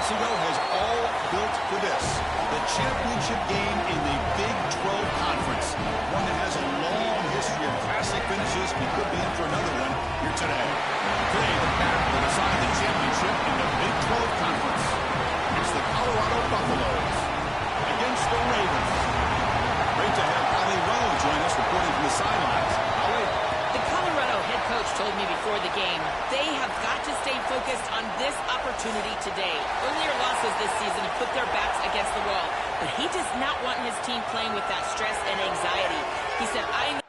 months ago has all built for this. The championship game in the Big 12 Conference. One that has a long history of classic finishes and could be in for another one here today. Today, the battle will decide the championship in the Big 12 Conference. It's the Colorado Buffaloes against the Ravens. Great to have Holly Rowe join us reporting from the sidelines. Holly? The Colorado head coach told me before the game they have got to stay focused on this opportunity today. Earlier losses this season have put their backs against the wall, but he does not want his team playing with that stress and anxiety. He said, I know.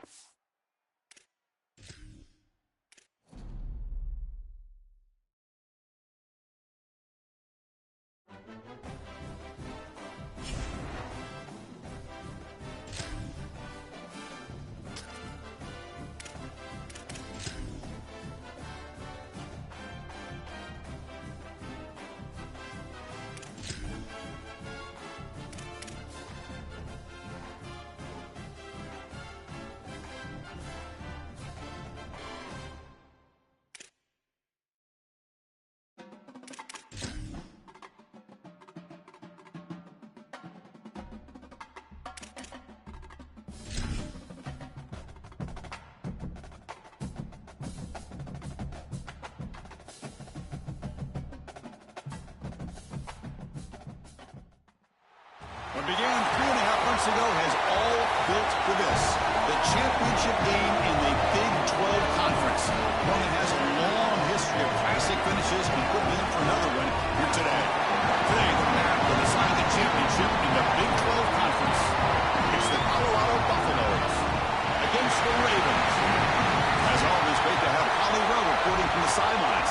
What began 3.5 months ago has all built for this. The championship game in the Big 12 Conference. One that has a long history of classic finishes and could be in for another one here today. Today, the battle will decide the championship in the Big 12 Conference. It's the Colorado Buffaloes against the Ravens. As always, great to have Holly Rowe reporting from the sidelines.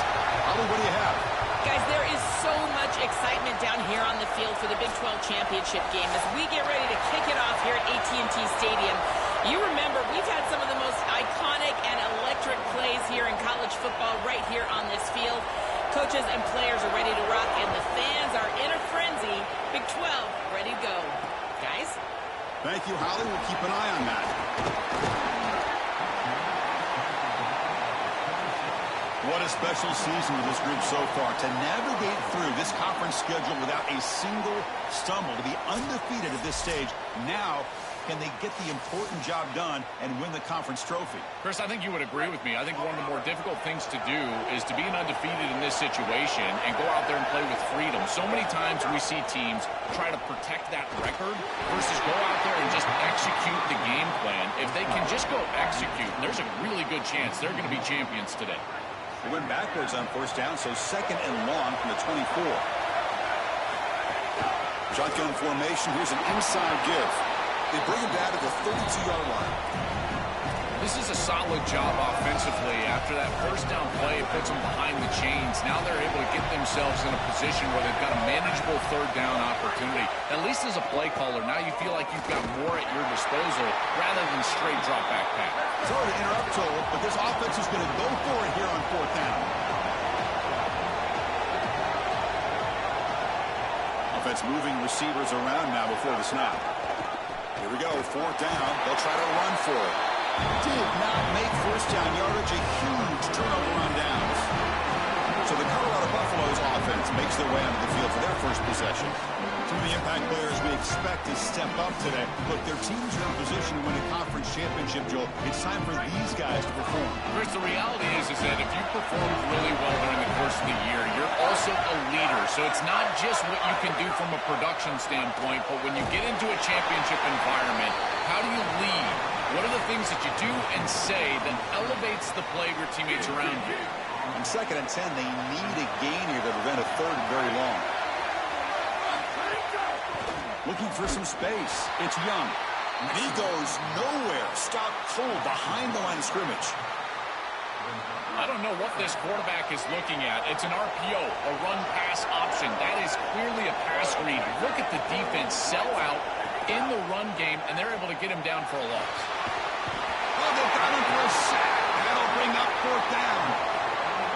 Holly, what do you have? Guys, there is so much excitement down here on the field for the Big 12 championship game as we get ready to kick it off here at AT&T Stadium. You remember, we've had some of the most iconic and electric plays here in college football right here on this field. Coaches and players are ready to rock, and the fans are in a frenzy. Big 12, ready to go. Guys? Thank you, Holly. We'll keep an eye on that. What a special season with this group so far. To navigate through this conference schedule without a single stumble, to be undefeated at this stage, now can they get the important job done and win the conference trophy? Chris, I think you would agree with me. I think one of the more difficult things to do is to be an undefeated in this situation and go out there and play with freedom. So many times we see teams try to protect that record versus go out there and just execute the game plan. If they can just go execute, there's a really good chance they're going to be champions today. They went backwards on first down, so 2nd and long from the 24. Shotgun formation. Here's an inside give. They bring him down to the 32-yard line. This is a solid job offensively. After that first down play, it puts them behind the chains. Now they're able to get themselves in a position where they've got a manageable 3rd down opportunity. At least as a play caller, now you feel like you've got more at your disposal rather than straight drop-back pass. Sorry to interrupt, Joel, but this offense is going to go for it here on 4th down. Offense moving receivers around now before the snap. Here we go, 4th down. They'll try to run for it. Did not make first down yardage, a huge turnover on downs. So the Colorado Buffaloes offense makes their way onto the field for their first possession. Some of the impact players we expect to step up today. Look, their teams are in position to win a conference championship, Joel. It's time for these guys to perform. Chris, the reality is that if you performed really well during the course of the year, you're also a leader. So it's not just what you can do from a production standpoint, but when you get into a championship environment, how do you lead? What are the things that you do and say that elevates the play of your teammates around you? On 2nd and 10, they need a gain here to prevent a 3rd and very long. Looking for some space. It's Young. And he goes nowhere. Stopped cold behind the line of scrimmage. I don't know what this quarterback is looking at. It's an RPO, a run-pass option. That is clearly a pass read. Look at the defense sell out in the run game, and they're able to get him down for a loss. Oh, they've got him for a sack. That'll bring up 4th down.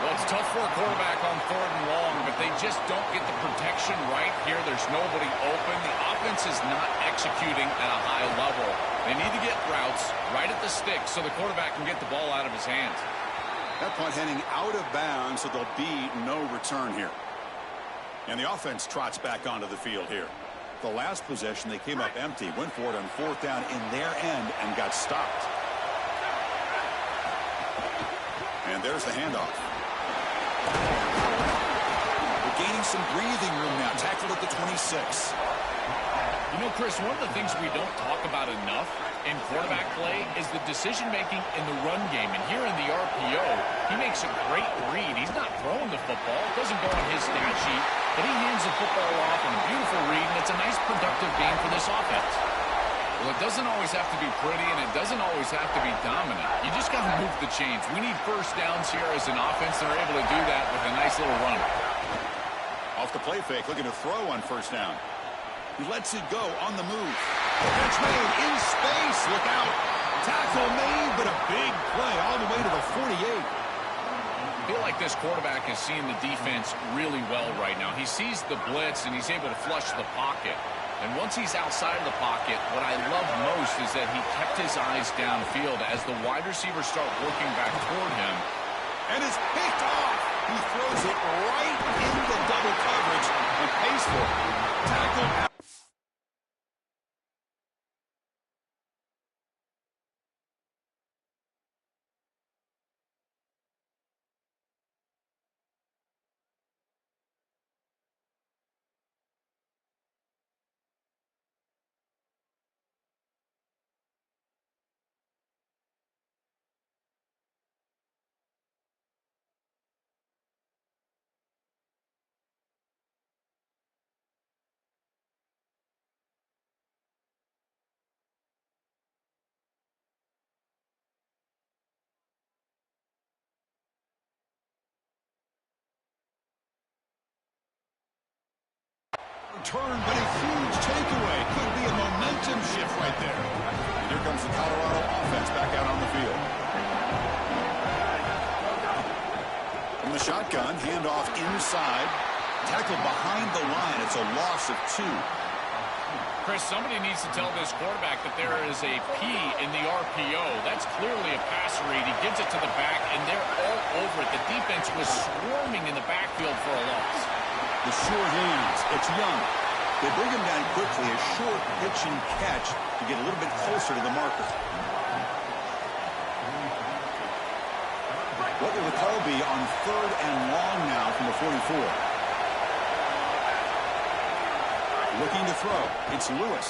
Well, it's tough for a quarterback on 3rd and long, but they just don't get the protection right here. There's nobody open. The offense is not executing at a high level. They need to get routes right at the stick so the quarterback can get the ball out of his hands. That punt heading out of bounds, so there'll be no return here. And the offense trots back onto the field here. The last possession, they came up empty, went for it on 4th down in their end and got stopped. And there's the handoff. We're gaining some breathing room now. Tackled at the 26. You know, Chris, one of the things we don't talk about enough in quarterback play is the decision-making in the run game. And here in the RPO, he makes a great read. He's not throwing the football. It doesn't go on his stat sheet, but he hands the football off on a beautiful read, and it's a nice, productive game for this offense. Well, it doesn't always have to be pretty, and it doesn't always have to be dominant. You just got to move the chains. We need first downs here as an offense. They're able to do that with a nice little run. Off the play fake, looking to throw on 1st down. He lets it go on the move. Catch made in space. Look out. Tackle made, but a big play all the way to the 48. I feel like this quarterback is seeing the defense really well right now. He sees the blitz, and he's able to flush the pocket. And once he's outside of the pocket, what I love most is that he kept his eyes downfield as the wide receivers start working back toward him. And it's picked off. He throws it right into double coverage and pays for it. Tackle out. Turn, but a huge takeaway. Could be a momentum shift right there. And here comes the Colorado offense back out on the field. From the shotgun, handoff inside. Tackled behind the line. It's a loss of 2. Chris, somebody needs to tell this quarterback that there is a P in the RPO. That's clearly a pass read. He gives it to the back, and they're all over it. The defense was swarming in the backfield for a loss. The short hands. It's Young. They bring him down quickly. A short pitch and catch to get a little bit closer to the marker. What will the call be on 3rd and long now from the 44? Looking to throw. It's Lewis.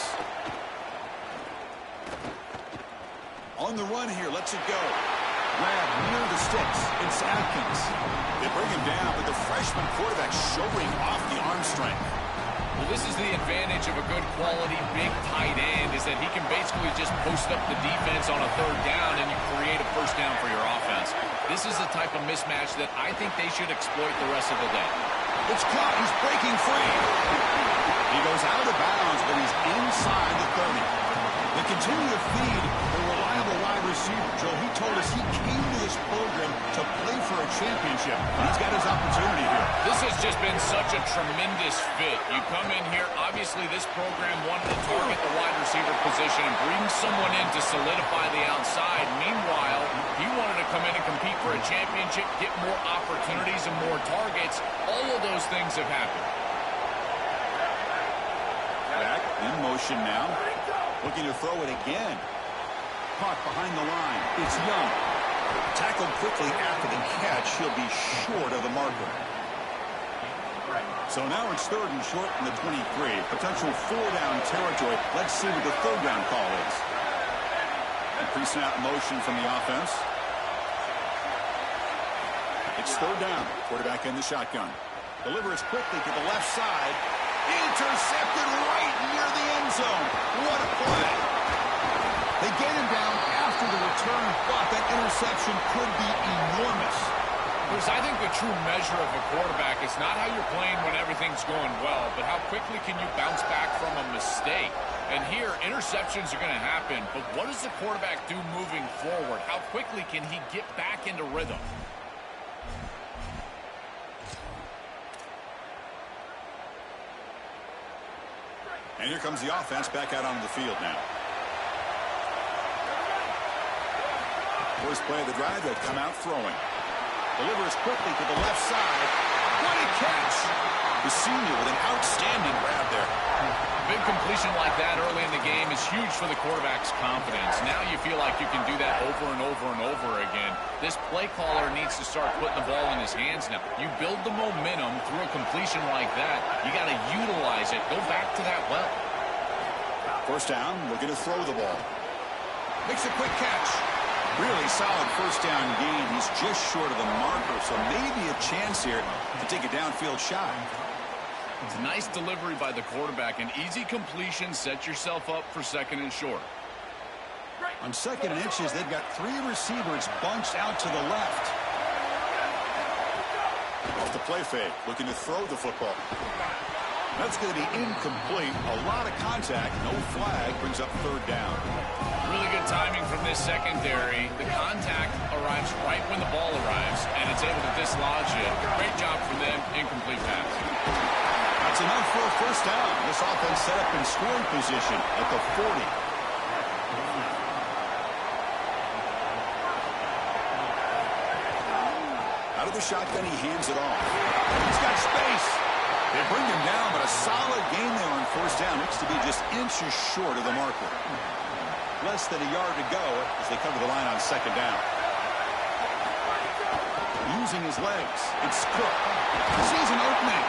On the run here. Lets it go. Grab near the sticks. It's Atkins. They bring him down, but the freshman quarterback showing off the arm strength. Well, this is the advantage of a good quality big tight end, is that he can basically just post up the defense on a 3rd down and you create a 1st down for your offense. This is the type of mismatch that I think they should exploit the rest of the day. It's caught. He's breaking free. He goes out of bounds, but he's inside the 30. They continue to feed the reliable wide receiver. Joe, he told us he came to this program to play for a championship. He's got his opportunity here. This has just been such a tremendous fit. You come in here, obviously this program wanted to target the wide receiver position and bring someone in to solidify the outside. Meanwhile, he wanted to come in and compete for a championship, get more opportunities and more targets. All of those things have happened. Back in motion now. Looking to throw it again. Caught behind the line. It's Young. Tackled quickly after the catch. He'll be short of the marker. So now it's 3rd and short from the 23. Potential 4-down territory. Let's see what the 3rd down call is. Pre-snap motion from the offense. It's 3rd down. Quarterback in the shotgun. Delivers quickly to the left side. Intercepted right near the end zone. What a play. They get him down after the return, but that interception could be enormous. Because I think the true measure of a quarterback is not how you're playing when everything's going well, but how quickly can you bounce back from a mistake. And here, interceptions are going to happen, but what does the quarterback do moving forward? How quickly can he get back into rhythm? And here comes the offense back out onto the field now. First play of the drive, they'll come out throwing. Delivers quickly to the left side. What a catch! The senior with an outstanding grab there. Big completion like that early in the game is huge for the quarterback's confidence. Now you feel like you can do that over and over and over again. This play caller needs to start putting the ball in his hands now. You build the momentum through a completion like that. You got to utilize it. Go back to that well. First down, looking to throw the ball. Makes a quick catch. Really solid first down gain. He's just short of the marker, so maybe a chance here to take a downfield shot. It's a nice delivery by the quarterback. An easy completion. Set yourself up for second and short. On second and inches, they've got three receivers bunched out to the left. Off the play fake, looking to throw the football. That's going to be incomplete. A lot of contact. No flag. Brings up third down. Really good timing from this secondary. The contact arrives right when the ball arrives, and it's able to dislodge it. Great job from them. Incomplete pass. That's enough for a first down. This offense set up in scoring position at the 40. Out of the shotgun, he hands it off. He's got space. They bring him down, but a solid gain there on first down. Looks to be just inches short of the marker. Less than a yard to go as they cover the line on second down. Using his legs, it's Cook. Sees an opening.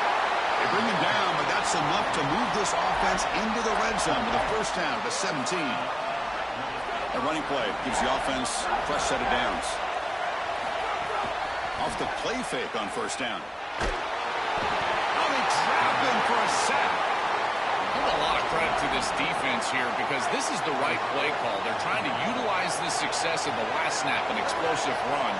They bring him down, but that's enough to move this offense into the red zone with a first down at the 17. A running play gives the offense a fresh set of downs. Off the play fake on first down. Trapped him for a sack. Give a lot of credit to this defense here because this is the right play call. They're trying to utilize the success of the last snap, an explosive run,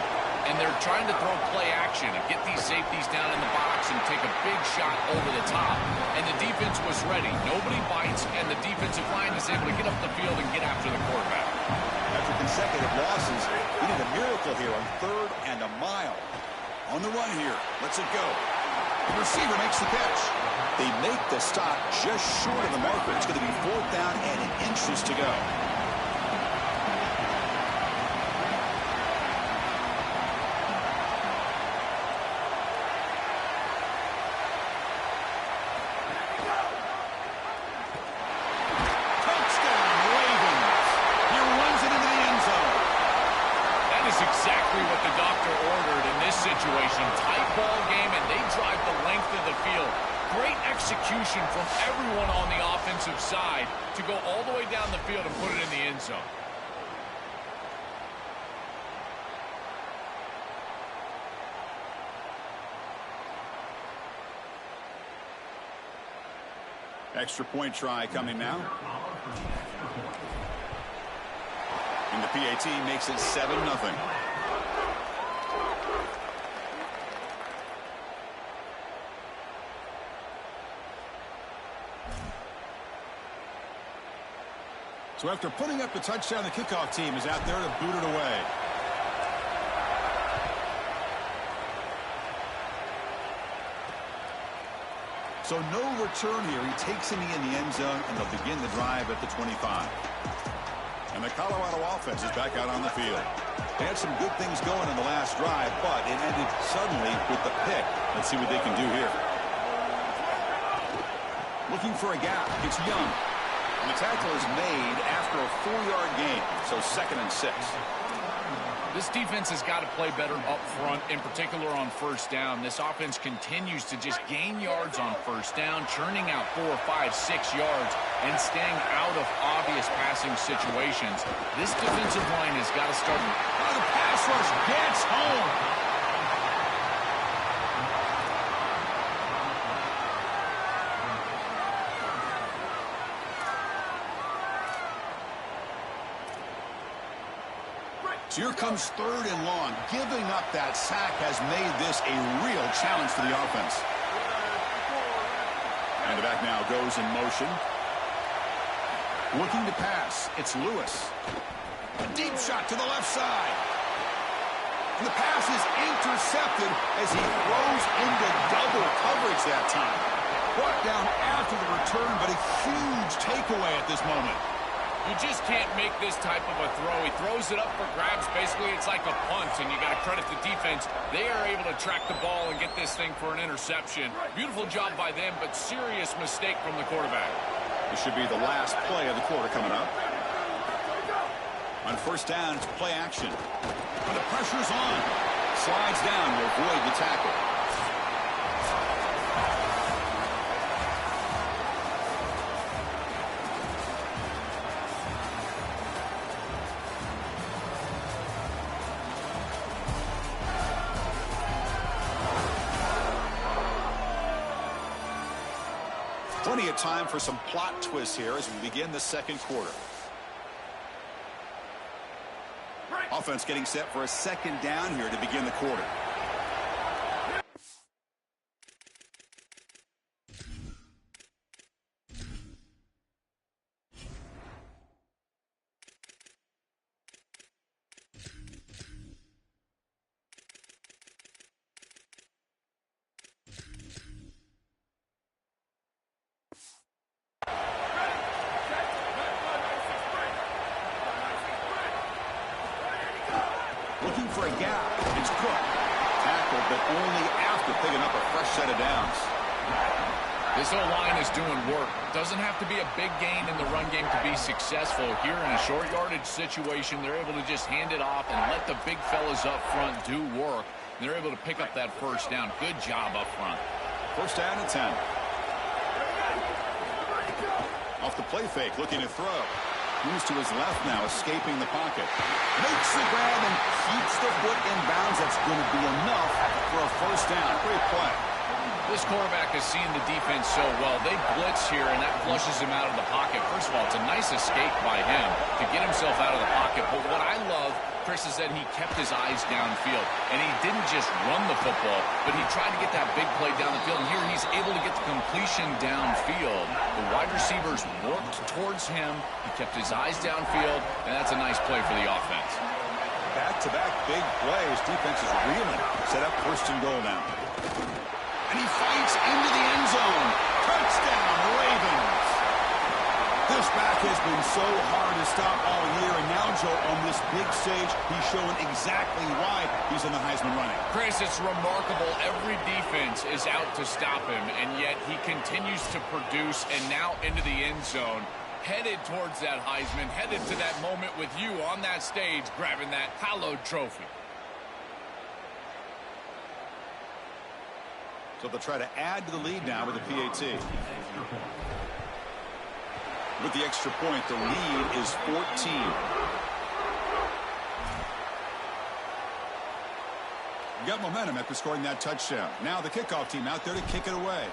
and they're trying to throw play action and get these safeties down in the box and take a big shot over the top. And the defense was ready. Nobody bites, and the defensive line is able to get up the field and get after the quarterback. After consecutive losses, we need a miracle here on third and a mile. On the run here. Let's it go. The receiver makes the catch. They make the stop just short of the marker. It's going to be fourth down and inches to go. Touchdown, Ravens. He runs it into the end zone. That is exactly what the doctor ordered in this situation. Tight ball game, and they drive the length of the field. Great execution from everyone on the offensive side to go all the way down the field and put it in the end zone. Extra point try coming now. And the PAT makes it 7-0. So after putting up the touchdown, the kickoff team is out there to boot it away. So no return here. He takes it in the end zone, and they'll begin the drive at the 25. And the Colorado offense is back out on the field. They had some good things going in the last drive, but it ended suddenly with the pick. Let's see what they can do here. Looking for a gap. It's Young. And the tackle is made after a 4-yard gain, so 2nd and 6. This defense has got to play better up front, in particular on first down. This offense continues to just gain yards on first down, churning out 4, 5, 6 yards, and staying out of obvious passing situations. This defensive line has got to start. The pass rush gets home. So here comes 3rd and long. Giving up that sack has made this a real challenge for the offense. And the back now goes in motion. Looking to pass. It's Lewis. A deep shot to the left side. And the pass is intercepted as he throws into double coverage that time. Brought down after the return, but a huge takeaway at this moment. You just can't make this type of a throw. He throws it up for grabs. Basically, it's like a punt, and you got to credit the defense. They are able to track the ball and get this thing for an interception. Beautiful job by them, but serious mistake from the quarterback. This should be the last play of the quarter coming up. On first down, it's play action. And the pressure's on. Slides down to avoid the tackle. Plenty of time for some plot twists here as we begin the second quarter. Offense getting set for a second down here to begin the quarter. Looking for a gap. It's Cook. Tackled, but only after picking up a fresh set of downs. This O-line is doing work. Doesn't have to be a big gain in the run game to be successful. Here in a short yardage situation, they're able to just hand it off and let the big fellas up front do work. They're able to pick up that first down. Good job up front. First down and 10. Off the play fake, looking to throw. Moves to his left now, escaping the pocket. Makes the grab and keeps the foot in bounds. That's going to be enough for a first down. Great play. This quarterback has seen the defense so well. They blitz here, and that flushes him out of the pocket. First of all, it's a nice escape by him to get himself out of the pocket. But what I love, Chris, is that he kept his eyes downfield. And he didn't just run the football, but he tried to get that big play down the field. And here he's able to get the completion downfield. The wide receivers worked towards him. He kept his eyes downfield, and that's a nice play for the offense. Back-to-back big plays. Defense is reeling. Set up first and goal now. And he fights into the end zone. Touchdown, Ravens. This back has been so hard to stop all year, and now, Joe, on this big stage, he's showing exactly why he's in the Heisman running. Chris, it's remarkable. Every defense is out to stop him, and yet he continues to produce, and now into the end zone, headed towards that Heisman, headed to that moment with you on that stage, grabbing that hallowed trophy. So they'll try to add to the lead now with the PAT. With the extra point, the lead is 14. Got momentum after scoring that touchdown. Now the kickoff team out there to kick it away.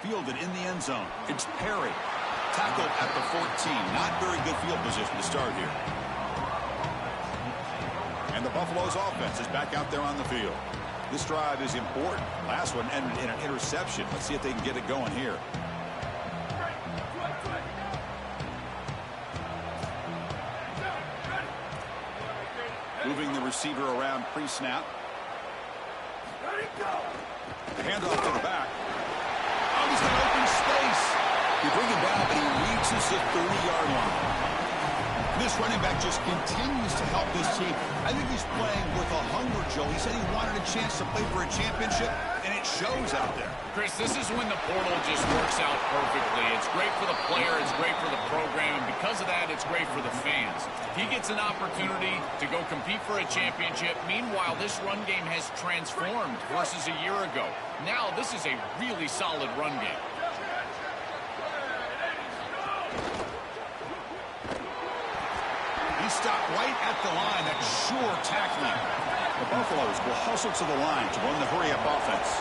Fielded in the end zone. It's Perry. Tackled at the 14. Not very good field position to start here. And the Buffalo's offense is back out there on the field. This drive is important. Last one ended in an interception. Let's see if they can get it going here. Moving the receiver around pre-snap. Handoff to the back. Oh, he's got open space. You bring him down, but he reaches the 30-yard line. This running back just continues to help this team. I think he's playing with a hunger, Joe. He said he wanted a chance to play for a championship, and it shows out there. Chris, this is when the portal just works out perfectly. It's great for the player. It's great for the program. And because of that, it's great for the fans. He gets an opportunity to go compete for a championship. Meanwhile, this run game has transformed versus a year ago. Now, this is a really solid run game. He stopped right at the line. That's sure tackling. The Buffaloes will hustle to the line to run the hurry-up offense.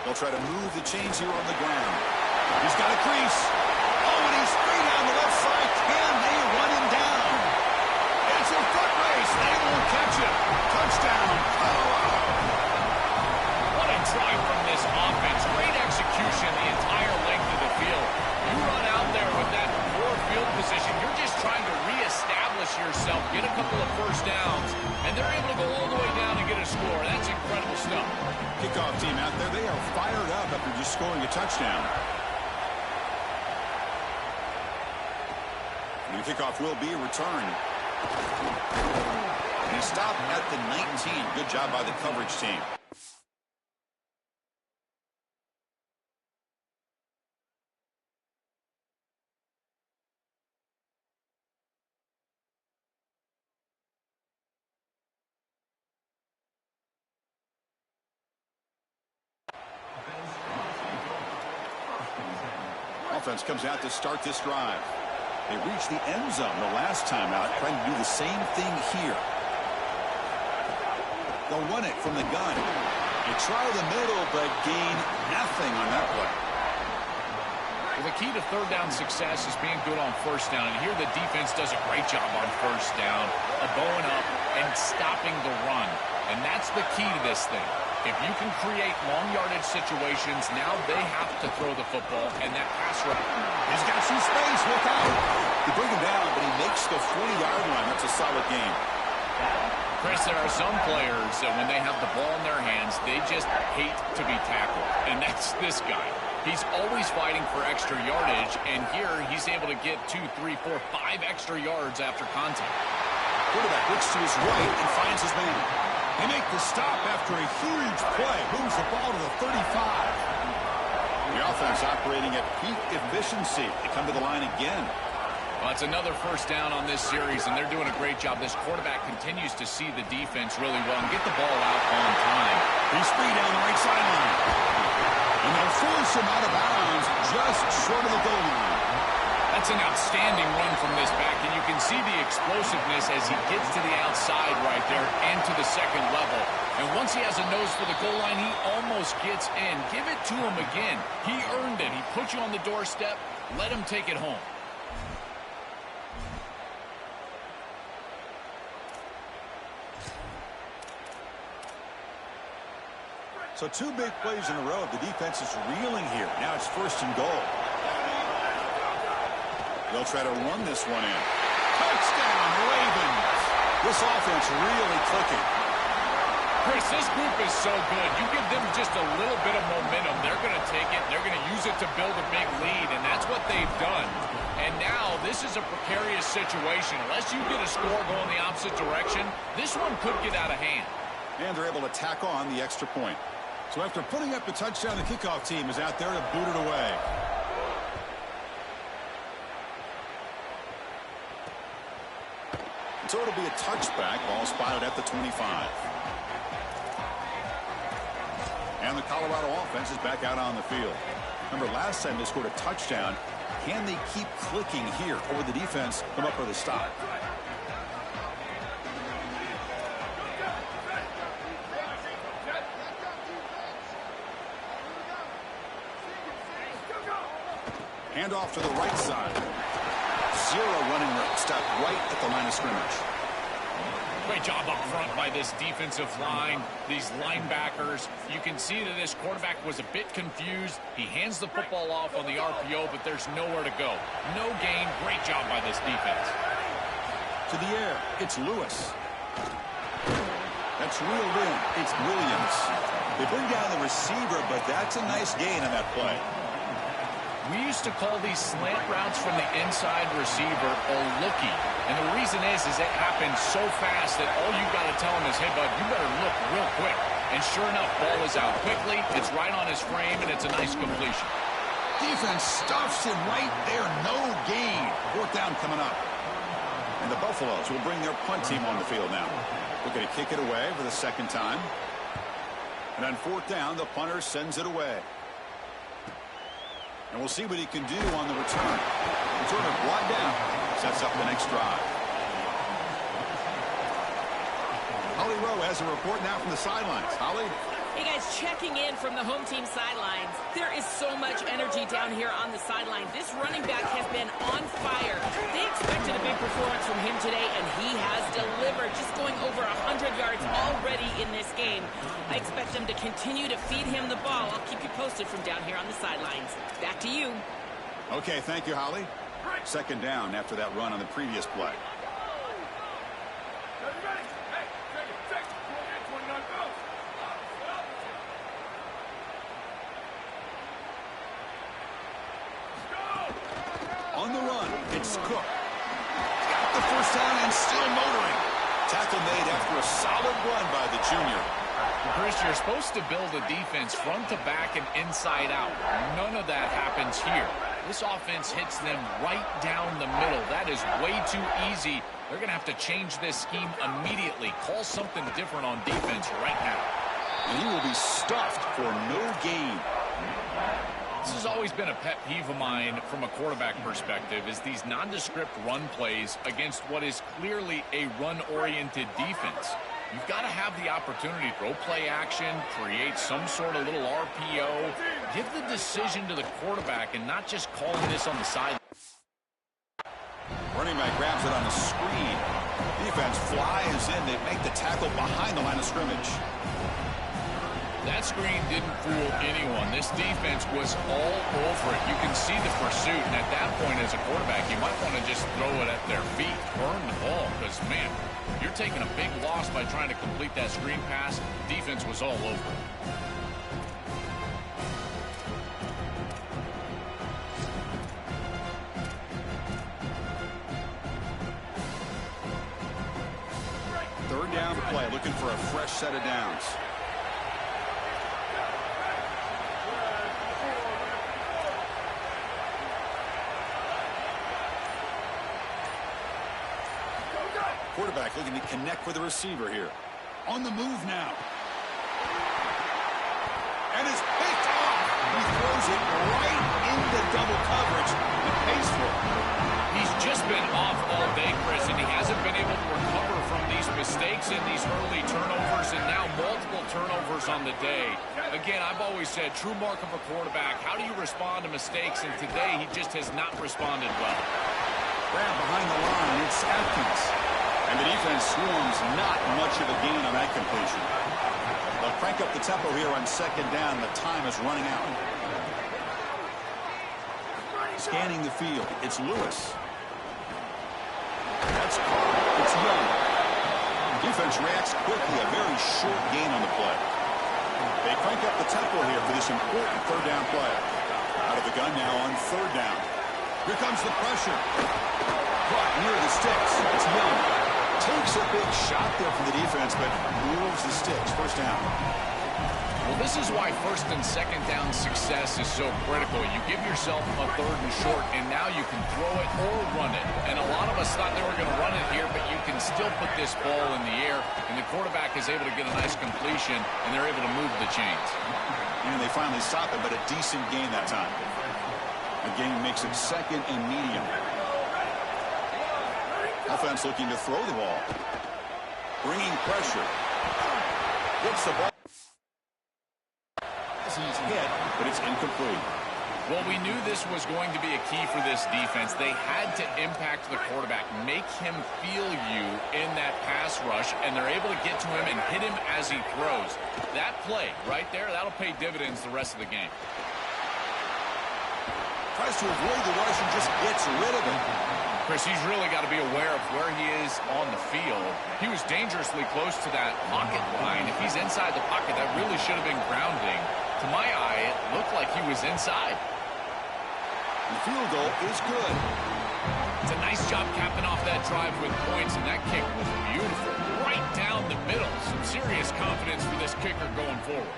They'll try to move the chains here on the ground. He's got a crease. Oh, and he's free down the left side. Can they run him down? It's a foot race. They won't catch him. Touchdown, Colorado. What a drive from this offense. Great execution the entire length of the field. You run out there with that poor field position. You're just trying to reestablish yourself scoring a touchdown. And the kickoff will be a return. And he stopped at the 19. Good job by the coverage team. Offense comes out to start this drive. They reached the end zone the last time out, trying to do the same thing here. They'll run it from the gun. They try the middle, but gain nothing on that play. Well, the key to third down success is being good on first down. And here the defense does a great job on first down, of bowing up and stopping the run. And that's the key to this thing. If you can create long yardage situations, now they have to throw the football, and that pass rush. He's got some space. Look out. They bring him down, but he makes the 40-yard line. That's a solid game. Chris, there are some players that when they have the ball in their hands, they just hate to be tackled. And that's this guy. He's always fighting for extra yardage, and here he's able to get 2, 3, 4, 5 extra yards after contact. Quarterback looks to his right and finds his man. They make the stop after a huge play. Moves the ball to the 35. The offense operating at peak efficiency. They come to the line again. Well, it's another first down on this series, and they're doing a great job. This quarterback continues to see the defense really well and get the ball out on time. He's free down the right sideline. And they'll force him out of bounds just short of the goal line. That's an outstanding run from this back, and you can see the explosiveness as he gets to the outside right there and to the second level. And once he has a nose for the goal line, he almost gets in. Give it to him again. He earned it. He put you on the doorstep. Let him take it home. So 2 big plays in a row. The defense is reeling here. Now it's first and goal. They'll try to run this one in. Touchdown, Ravens. This offense really clicking. Chris, this group is so good. You give them just a little bit of momentum, they're going to take it. They're going to use it to build a big lead, and that's what they've done. And now this is a precarious situation. Unless you get a score going the opposite direction, this one could get out of hand. And they're able to tack on the extra point. So after putting up the touchdown, the kickoff team is out there to boot it away. So it'll be a touchback, ball spotted at the 25. And the Colorado offense is back out on the field. Remember, last time they scored a touchdown. Can they keep clicking here, or will the defense come up with a stop? Hand off to the right side. 0 running room. Stop right at the line of scrimmage. Great job up front by this defensive line, these linebackers. You can see that this quarterback was a bit confused. He hands the football off on the RPO, but there's nowhere to go. No gain. Great job by this defense. To the air, it's Lewis. That's reeled in. It's Williams. They bring down the receiver, but that's a nice gain on that play. We used to call these slant routes from the inside receiver a lookie. And the reason is it happens so fast that all you got to tell him is, hey, bud, you better look real quick. And sure enough, ball is out quickly. It's right on his frame, and it's a nice completion. Defense stuffs him right there. No gain. 4th down coming up. And the Buffaloes will bring their punt team on the field now. Looking to kick it away for the 2nd time. And on 4th down, the punter sends it away. And we'll see what he can do on the return. Returner brought down. Sets up the next drive. Holly Rowe has a report now from the sidelines. Holly? Hey, guys, checking in from the home team sidelines. There is so much energy down here on the sideline. This running back has been on fire. They expected a big performance from him today, and he has delivered, just going over 100 yards already in this game. I expect them to continue to feed him the ball. I'll keep you posted from down here on the sidelines. Back to you. Okay, thank you, Holly. 2nd down after that run on the previous play. It's Cook. Got the first down and still motoring. Tackle made after a solid run by the junior. Chris, you're supposed to build a defense front to back and inside out. None of that happens here. This offense hits them right down the middle. That is way too easy. They're going to have to change this scheme immediately. Call something different on defense right now. And he will be stuffed for no gain. This has always been a pet peeve of mine from a quarterback perspective, is these nondescript run plays against what is clearly a run-oriented defense. You've got to have the opportunity to throw play action, create some sort of little RPO, give the decision to the quarterback and not just calling this on the side. Running back grabs it on a screen. Defense flies in. They make the tackle behind the line of scrimmage. That screen didn't fool anyone. This defense was all over it. You can see the pursuit, and at that point as a quarterback, you might want to just throw it at their feet, burn the ball, because, man, you're taking a big loss by trying to complete that screen pass. Defense was all over it. Third down play, looking for a fresh set of downs. Quarterback looking to connect with the receiver here. On the move now. And it's picked off. He throws it right into double coverage. He pays for it. He's just been off all day, Chris, and he hasn't been able to recover from these mistakes and these early turnovers, and now multiple turnovers on the day. Again, I've always said, true mark of a quarterback, how do you respond to mistakes? And today, he just has not responded well. Grab behind the line. It's Atkins. And the defense swarms, not much of a gain on that completion. They'll crank up the tempo here on second down. The time is running out. Scanning the field, it's Lewis. That's caught. It's Young. Defense reacts quickly. A very short gain on the play. They crank up the tempo here for this important third down play. Out of the gun now on third down. Here comes the pressure. Caught near the sticks. It's Young. Takes a big shot there from the defense, but moves the sticks. First down. Well, this is why first and second down success is so critical. You give yourself a third and short, and now you can throw it or run it. And a lot of us thought they were going to run it here, but you can still put this ball in the air, and the quarterback is able to get a nice completion, and they're able to move the chains. And they finally stop it, but a decent gain that time. Again, makes it second and medium. Offense looking to throw the ball. Bringing pressure. Gets the ball. He's hit, but it's incomplete. Well, we knew this was going to be a key for this defense. They had to impact the quarterback, make him feel you in that pass rush, and they're able to get to him and hit him as he throws. That play right there, that'll pay dividends the rest of the game. Tries to avoid the rush and just gets rid of it. Chris, he's really got to be aware of where he is on the field. He was dangerously close to that pocket line. If he's inside the pocket, that really should have been grounding. To my eye, it looked like he was inside. The field goal is good. It's a nice job capping off that drive with points, and that kick was beautiful. Right down the middle. Some serious confidence for this kicker going forward.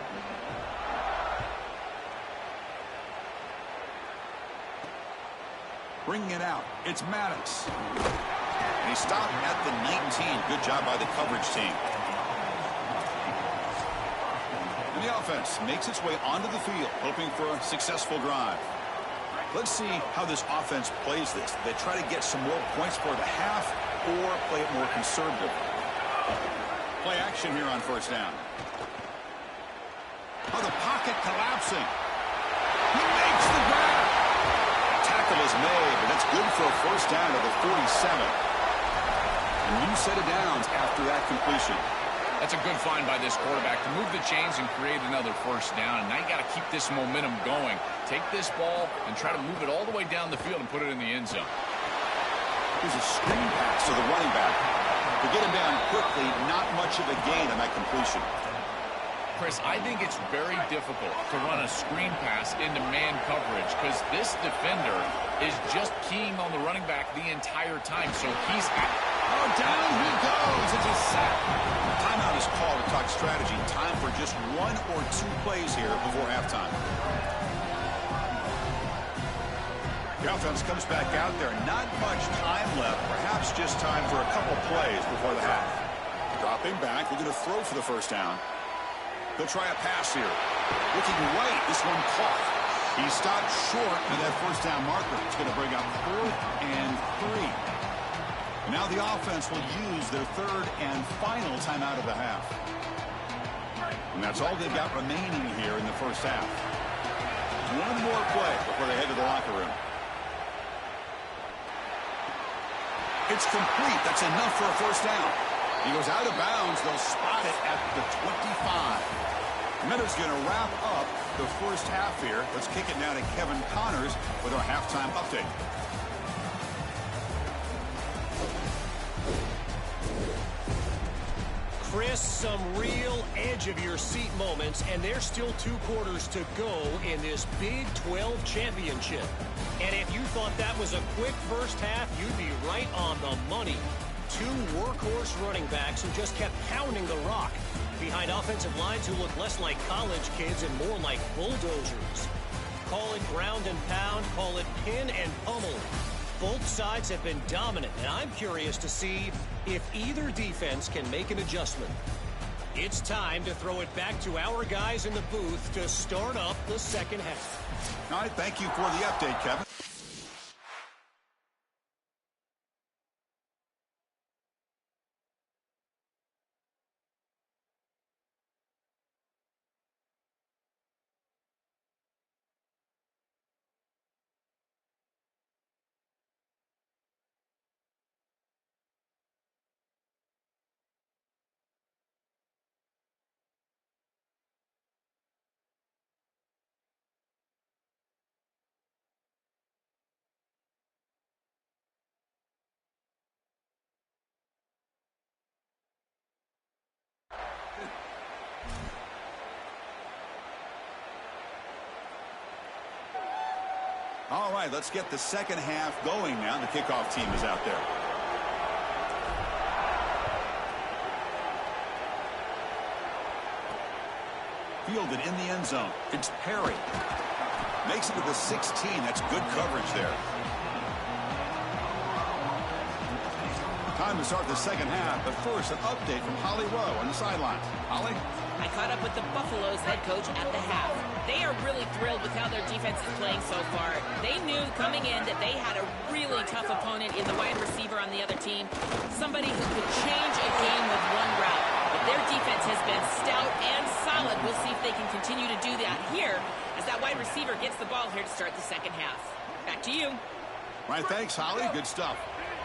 Bringing it out. It's Maddox. And he stopped at the 19. Good job by the coverage team. And the offense makes its way onto the field, hoping for a successful drive. Let's see how this offense plays this. They try to get some more points for the half or play it more conservative. Play action here on first down. Oh, the pocket collapsing. He makes the grab. Tackle is made, but that's good for a first down to the 47. A new set of downs after that completion. That's a good find by this quarterback to move the chains and create another first down. And now you got to keep this momentum going. Take this ball and try to move it all the way down the field and put it in the end zone. Here's a screen pass to the running back. To get him down quickly, not much of a gain on that completion. Chris, I think it's very difficult to run a screen pass into man coverage because this defender is just keying on the running back the entire time. So he's Oh, down he goes. It's a sack. Timeout is called to talk strategy. Time for just 1 or 2 plays here before halftime. The offense comes back out there. Not much time left. Perhaps just time for a couple plays before the half. Dropping back. They're going to throw for the first down. They'll try a pass here. Looking right. This one caught. He stopped short of that first down marker. It's going to bring up 4th and 3. Now the offense will use their 3rd and final timeout of the half. And that's all they've got remaining here in the first half. One more play before they head to the locker room. It's complete. That's enough for a first down. He goes out of bounds. They'll spot it at the 25. And that is going to wrap up the first half here. Let's kick it now to Kevin Connors with our halftime update. Chris, some real edge-of-your-seat moments, and there's still 2 quarters to go in this Big 12 championship. And if you thought that was a quick first half, you'd be right on the money. 2 workhorse running backs who just kept pounding the rock behind offensive lines who look less like college kids and more like bulldozers. Call it ground and pound, call it pin and pummel. Both sides have been dominant, and I'm curious to see if either defense can make an adjustment. It's time to throw it back to our guys in the booth to start up the second half. All right, thank you for the update, Kevin. All right, let's get the second half going now. The kickoff team is out there. Fielded in the end zone. It's Perry. Makes it to the 16. That's good coverage there. Time to start the second half, but first an update from Holly Rowe on the sideline. Holly? I caught up with the Buffalo's head coach at the half. They are really thrilled with how their defense is playing so far. They knew coming in that they had a really tough opponent in the wide receiver on the other team, somebody who could change a game with one route. But their defense has been stout and solid. We'll see if they can continue to do that here as that wide receiver gets the ball here to start the second half. Back to you. All right, thanks, Holly. Good stuff.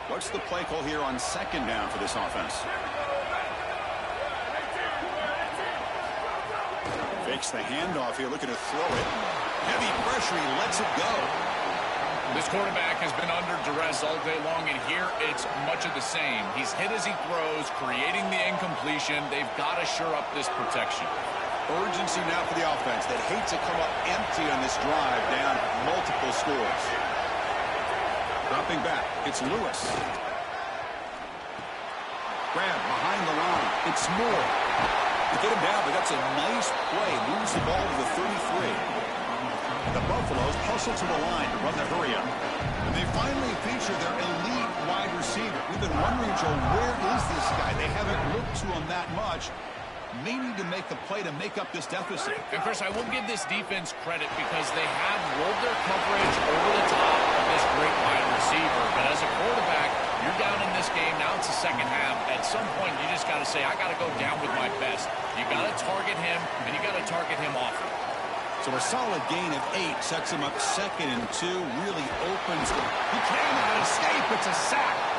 What's the play call here on second down for this offense? Fakes the handoff here, looking to throw it. Heavy pressure, he lets it go. This quarterback has been under duress all day long, and here it's much of the same. He's hit as he throws, creating the incompletion. They've got to shore up this protection. Urgency now for the offense that hate to come up empty on this drive, down multiple scores. Dropping back, it's Lewis. Grab behind the line, it's Moore. To get him down, but that's a nice play. Moves the ball to the 33. The Buffaloes hustle to the line to run the hurry up. And they finally feature their elite wide receiver. We've been wondering, Joe, where is this guy? They haven't looked to him that much. May need to make the play to make up this deficit. And Chris, I will give this defense credit because they have rolled their coverage over the top of this great wide receiver. But as a quarterback, you're down in this game. Now it's the second half. At some point, you just got to say, I got to go down with my best. You got to target him, and you got to target him often. So a solid gain of 8 sets him up 2nd and 2. Really opens. He cannot escape. It's a sack.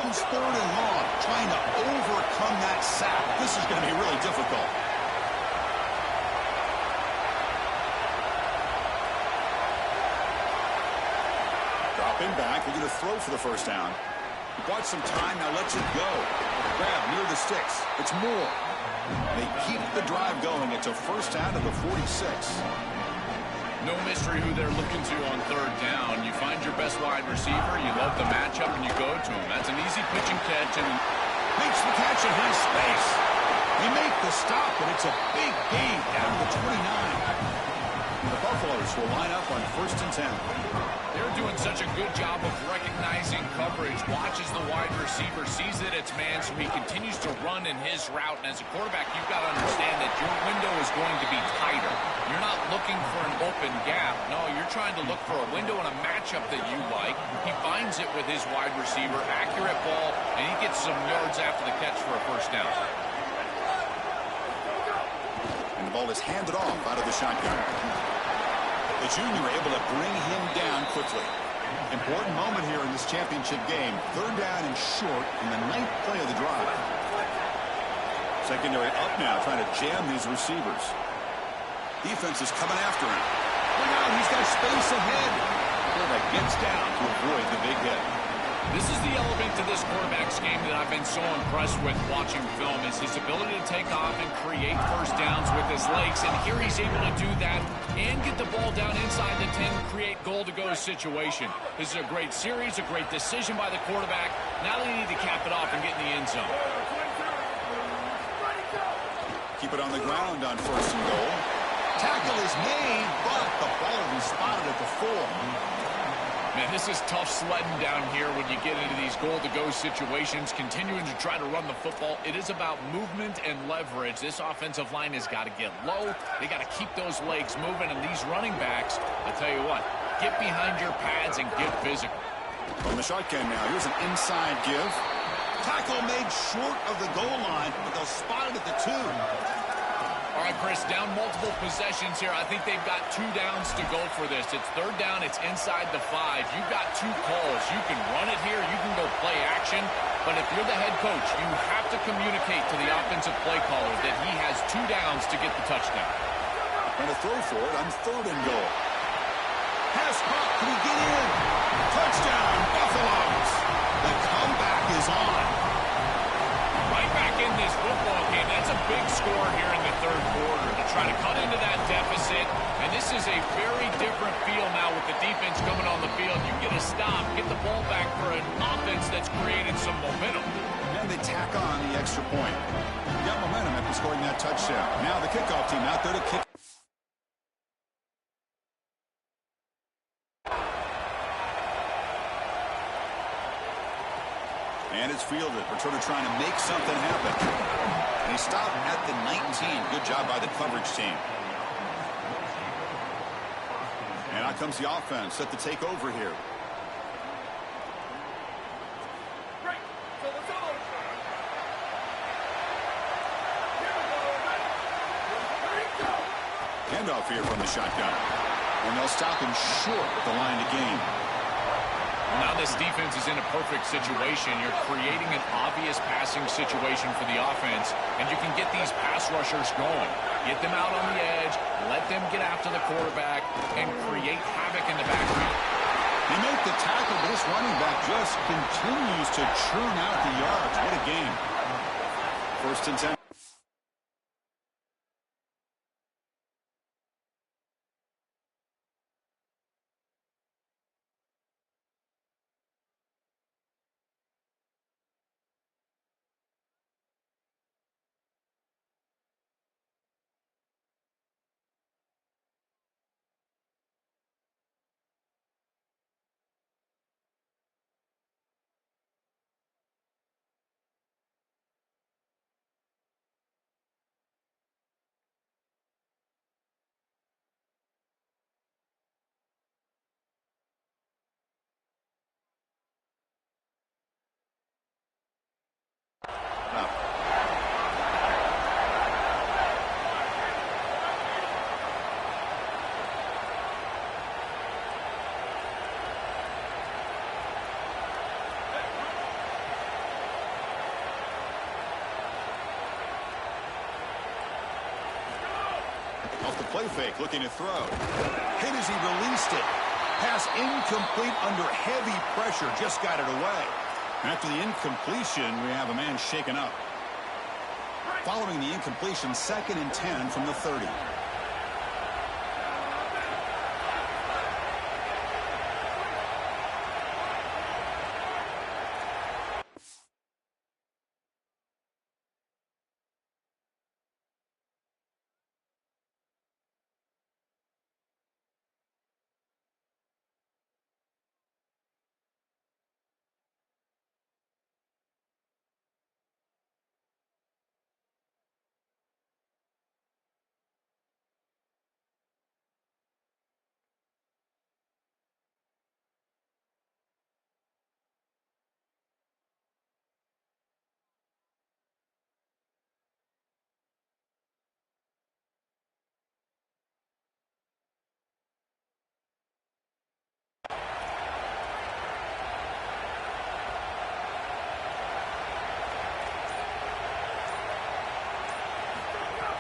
comes 3rd and long, trying to overcome that sack. This is going to be really difficult. Dropping back, they're going to throw for the first down. Bought some time, now lets it go. Grab near the sticks. It's Moore. They keep the drive going. It's a first down to the 46. No mystery who they're looking to on 3rd down. You find your best wide receiver, you love the matchup, and you go to him. That's an easy pitch and catch. And makes the catch and has space. They make the stop, but it's a big gain down to the 29. The Buffaloes will line up on 1st and 10. They're doing such a good job of recognizing coverage. Watches the wide receiver, sees that it's man, so he continues to run in his route. And as a quarterback, you've got to understand that your window is going to be tighter. You're not looking for an open gap. No, you're trying to look for a window and a matchup that you like. He finds it with his wide receiver, accurate ball, and he gets some yards after the catch for a first down. And the ball is handed off out of the shotgun. The junior able to bring him down quickly. Important moment here in this championship game. 3rd down and short in the 9th play of the drive. Secondary up now, trying to jam these receivers. Defense is coming after him. Look out, he's got space ahead. Quarterback gets down to avoid the big hit. This is the element to this quarterback's game that I've been so impressed with watching film, is his ability to take off and create first downs with his legs. And here he's able to do that and get the ball down inside the 10, create goal-to-go situation. This is a great series, a great decision by the quarterback. Now they need to cap it off and get in the end zone. Keep it on the ground on 1st and goal. Tackle is made, but the ball will be spotted at the 4. Man, this is tough sledding down here when you get into these goal-to-go situations, continuing to try to run the football. It is about movement and leverage. This offensive line has got to get low. They got to keep those legs moving, and these running backs, I'll tell you what, get behind your pads and get physical. From the shotgun now, here's an inside give. Tackle made short of the goal line, but they'll spot it at the 2. All right, Chris, down multiple possessions here. I think they've got 2 downs to go for this. It's 3rd down. It's inside the 5. You've got 2 calls. You can run it here. You can go play action. But if you're the head coach, you have to communicate to the offensive play caller that he has 2 downs to get the touchdown. Trying to throw for it on 3rd and goal. Pass caught. Can he get in? Touchdown, Buffaloes. The comeback is on. Right back in this football game. That's a big score here in the 3rd quarter to try to cut into that deficit. And this is a very different feel now with the defense coming on the field. You get a stop, get the ball back for an offense that's created some momentum. And they tack on the extra point. Got momentum after scoring that touchdown. Now the kickoff team out there to kick. And it's fielded. Returner trying to make something happen. And he stopped at the 19. Good job by the coverage team. And out comes the offense set to take over here. Handoff here from the shotgun. And they'll stop him short at the line to gain. Now this defense is in a perfect situation. You're creating an obvious passing situation for the offense, and you can get these pass rushers going. Get them out on the edge, let them get after the quarterback, and create havoc in the backfield. He made the tackle, but this running back just continues to churn out the yards. What a game. 1st and 10. Off the play fake, looking to throw. Hit as he released it. Pass incomplete under heavy pressure. Just got it away. After the incompletion, we have a man shaken up. Following the incompletion, 2nd and 10 from the 30.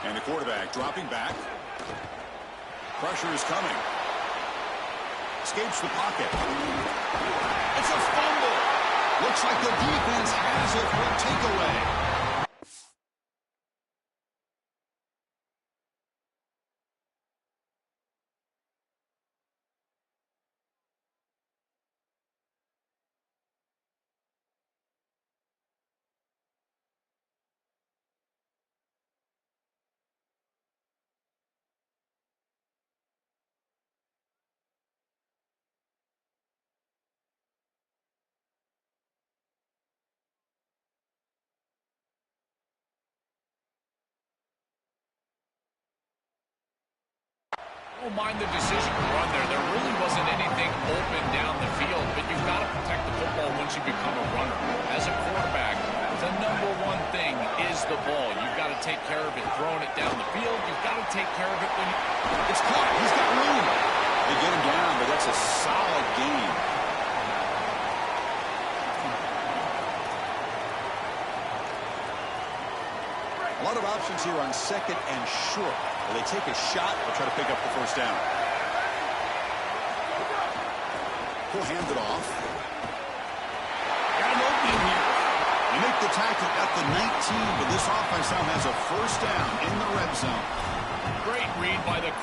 And the quarterback dropping back. Pressure is coming. Escapes the pocket. It's a fumble. Looks like the defense has it for a takeaway. I don't mind the decision to run there. There really wasn't anything open down the field, but you've got to protect the football once you become a runner. As a quarterback, the number one thing is the ball. You've got to take care of it throwing it down the field. You've got to take care of it when it's caught. He's got room. They get him down, but that's a solid gain. A lot of options here on 2nd and short. Will they take a shot or try to pick up the first down? He'll hand it off. Got an opening here. They make the tackle at the 19, but this offense now has a first down in the red zone. Great read by the...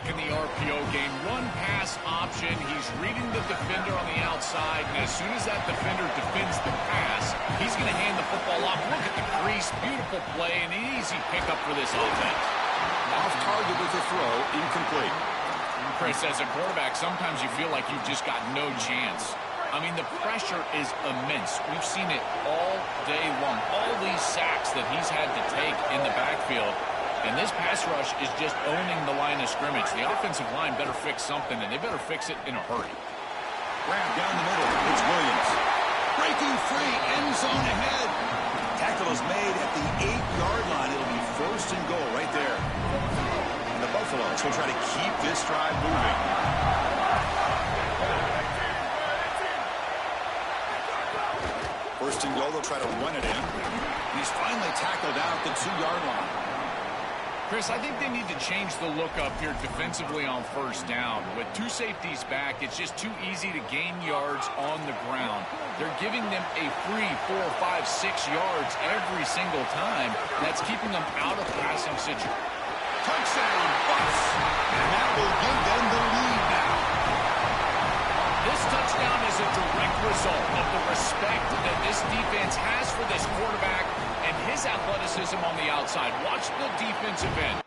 In the RPO game, run pass option. He's reading the defender on the outside, and as soon as that defender defends the pass, he's going to hand the football off. Look at the crease. Beautiful play, and an easy pickup for this offense. Off target with the throw, incomplete. Chris, as a quarterback, sometimes you feel like you've just got no chance. I mean, the pressure is immense. We've seen it all day long. All these sacks that he's had to take in the backfield. And this pass rush is just owning the line of scrimmage. The offensive line better fix something, and they better fix it in a hurry. Grab down the middle. It's Williams. Breaking free. End zone ahead. Tackle is made at the 8-yard line. It'll be 1st and goal right there. And the Buffaloes will try to keep this drive moving. First and goal, they'll try to run it in. He's finally tackled out at the 2-yard line. Chris, I think they need to change the look up here defensively on first down. With 2 safeties back, it's just too easy to gain yards on the ground. They're giving them a free 4, 5, 6 yards every single time. That's keeping them out of passing situation. Touchdown, Bucks! And that will give them the lead now. This touchdown is a direct result of the respect that this defense has for this quarterback and his athleticism on the outside. Watch the defensive end.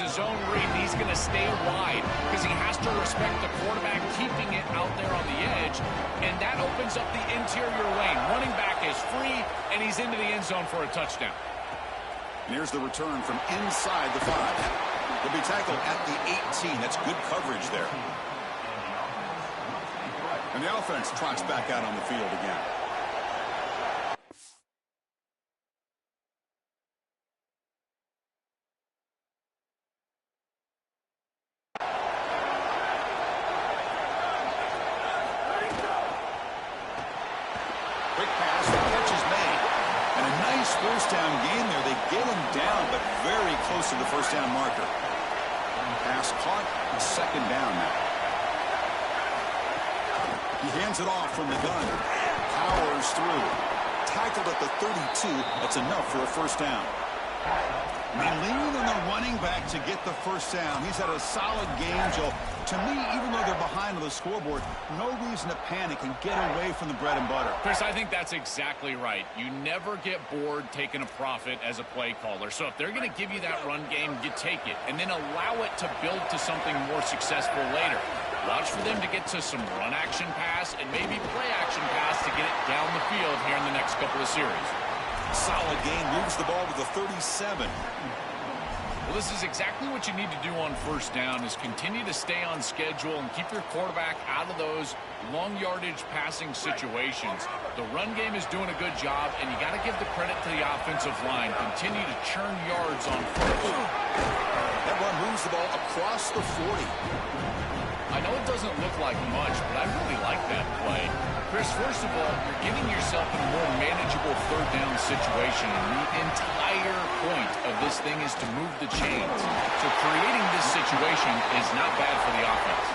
a zone read, and he's going to stay wide because he has to respect the quarterback keeping it out there on the edge, and that opens up the interior lane. Running back is free, and he's into the end zone for a touchdown. And here's the return from inside the 5. He'll be tackled at the 18. That's good coverage there. And the offense trots back out on the field again. Quick pass, the catch is made. And a nice first down gain there. They get him down, but very close to the first down marker. Pass caught, second down now. He hands it off from the gun. Powers through. Tackled at the 32. That's enough for a first down. They lean on the running back to get the first down. He's had a solid game, Joe. To me, even though they're behind on the scoreboard, no reason to panic and get away from the bread and butter. Chris, I think that's exactly right. You never get bored taking a profit as a play caller. So if they're going to give you that run game, you take it. And then allow it to build to something more successful later. Watch for them to get to some run action pass and maybe play action pass to get it down the field here in the next couple of series. Solid gain, moves the ball to the 37. Well, this is exactly what you need to do on first down is continue to stay on schedule and keep your quarterback out of those long yardage passing situations. The run game is doing a good job, and you got to give the credit to the offensive line. Continue to churn yards on first. That run moves the ball across the 40. I know it doesn't look like much, but I really like that play. Chris, first of all, you're getting yourself in a more manageable third down situation, and the entire point of this thing is to move the chains. So creating this situation is not bad for the offense.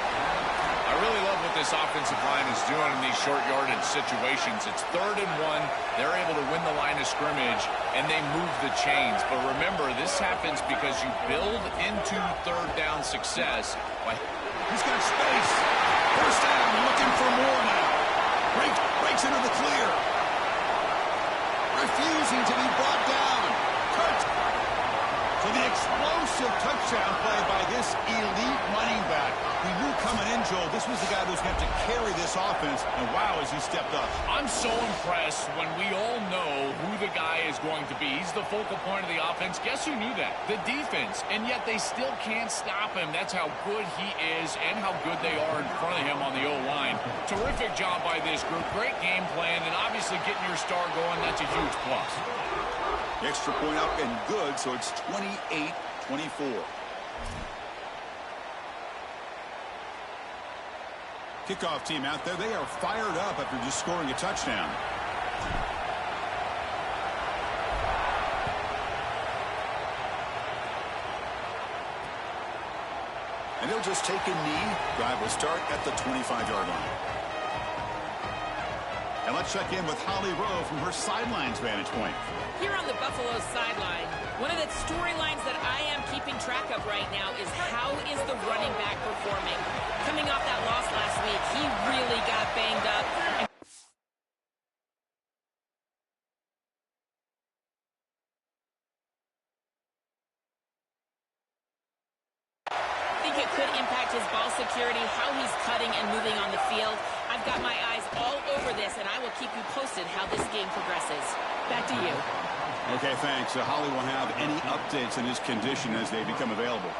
I really love what this offensive line is doing in these short yardage situations. It's 3rd and 1. They're able to win the line of scrimmage, and they move the chains. But remember, this happens because you build into third down success by... He's got space. First down, looking for more now. Breaks into the clear. Refusing to be brought down. So the explosive touchdown play by this elite running back. We knew coming in, Joel, this was the guy who was going to have to carry this offense, and wow, has he stepped up. I'm so impressed when we all know who the guy is going to be. He's the focal point of the offense. Guess who knew that? The defense, and yet they still can't stop him. That's how good he is and how good they are in front of him on the O-line. Terrific job by this group. Great game plan, and obviously getting your star going, that's a huge plus. Extra point up and good, so it's 28-24. Kickoff team out there, they are fired up after just scoring a touchdown. And they'll just take a knee. Drive will start at the 25-yard line. And let's check in with Holly Rowe from her sidelines vantage point. Here on the Buffalo sideline, one of the storylines that I am keeping track of right now is how is the running back performing. Coming off that loss last week, he really got banged up. I think it could impact his ball security, how he's cutting and moving on the field. I've got my eyes all over this, and I will keep you posted how this game progresses. Back to you. Okay, thanks. Holly will have any updates on his condition as they become available.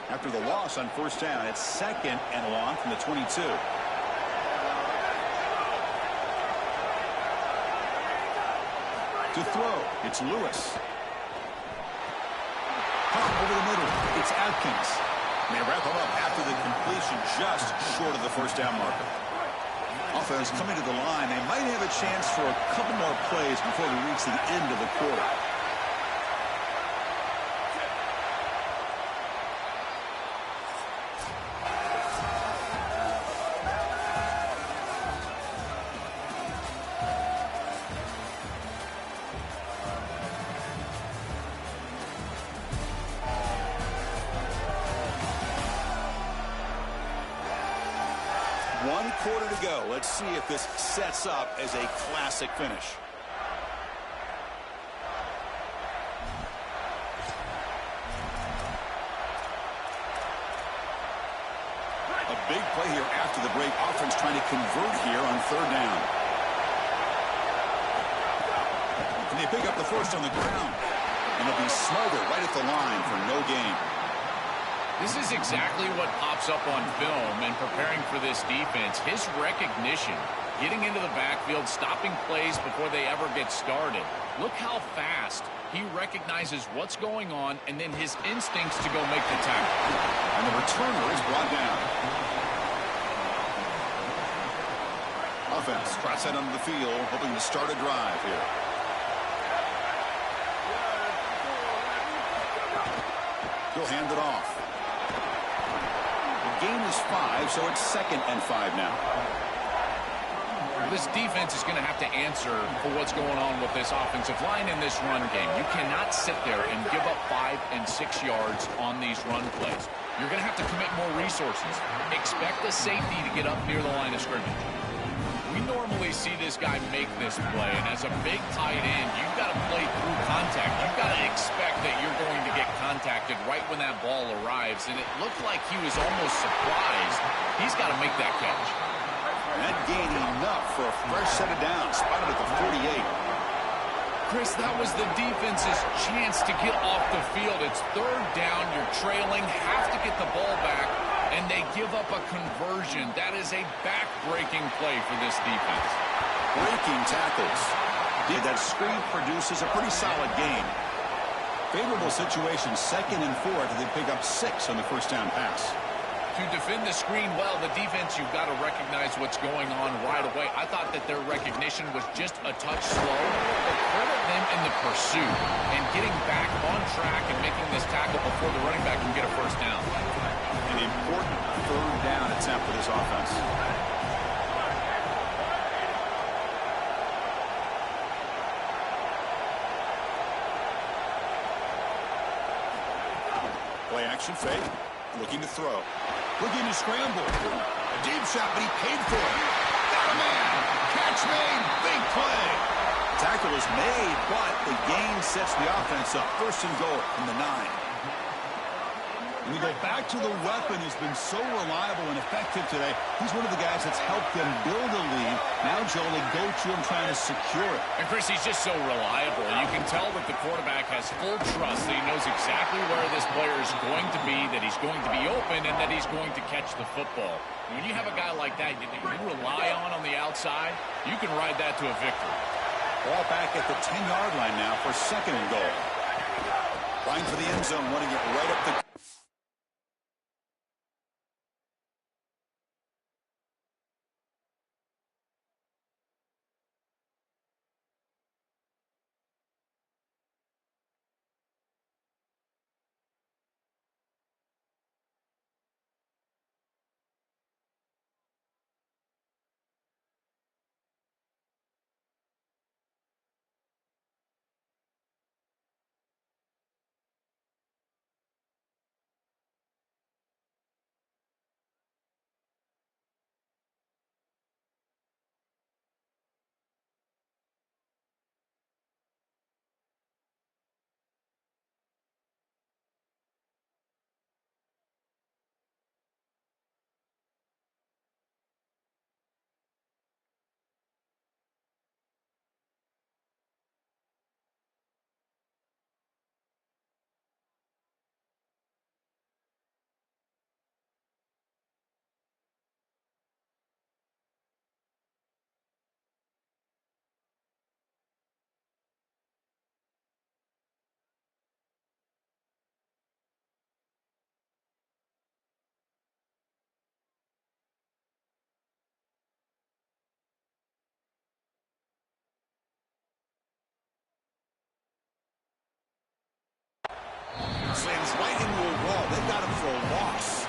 After the loss on first down, it's 2nd and long from the 22. To throw, it's Lewis. Over the middle, it's Atkins. And they wrap him up after the completion just short of the first down marker. Offense coming to the line. They might have a chance for a couple more plays before we reach the end of the quarter. One quarter to go. Let's see if this sets up as a classic finish. Big play here after the break. Offense trying to convert here on third down. And they pick up the first on the ground. And it'll be smothered right at the line for no gain. This is exactly what pops up on film in preparing for this defense. His recognition, getting into the backfield, stopping plays before they ever get started. Look how fast he recognizes what's going on, and then his instincts to go make the tackle. And the returner is brought down. Offense trots out onto the field, hoping to start a drive here. He'll hand it off. The gain is 5, so it's 2nd and 5 now. This defense is going to have to answer for what's going on with this offensive line in this run game. You cannot sit there and give up 5 and 6 yards on these run plays. You're going to have to commit more resources. Expect the safety to get up near the line of scrimmage. We normally see this guy make this play, and as a big tight end, you've got to play through contact. You've got to expect that you're going to get contacted right when that ball arrives, and it looked like he was almost surprised. He's got to make that catch. That gain enough for a fresh set of downs, spotted at the 48. Chris, that was the defense's chance to get off the field. It's third down, you're trailing, have to get the ball back, and they give up a conversion. That is a back-breaking play for this defense. Breaking tackles. That screen produces a pretty solid gain. Favorable situation, 2nd and 4, and they pick up 6 on the first down pass. To defend the screen well, the defense, you've got to recognize what's going on right away. I thought that their recognition was just a touch slow, but credit them in the pursuit and getting back on track and making this tackle before the running back can get a first down. An important third down attempt for this offense. Play action fake. Looking to throw. Looking to scramble. A deep shot, but he paid for it. Got a man. Catch made. Big play. Tackle is made, but the gain sets the offense up. 1st and goal from the 9. And we go back to the weapon who's been so reliable and effective today. He's one of the guys that's helped them build a lead. Now, Joel, they go to him trying to secure it. And, Chris, he's just so reliable. You can tell that the quarterback has full trust that he knows exactly where this player is going to be, that he's going to be open, and that he's going to catch the football. When you have a guy like that you rely on the outside, you can ride that to a victory. Ball back at the 10-yard line now for 2nd and goal. Line for the end zone, wanting it right up the... Slams right into a wall. They've got him for a loss.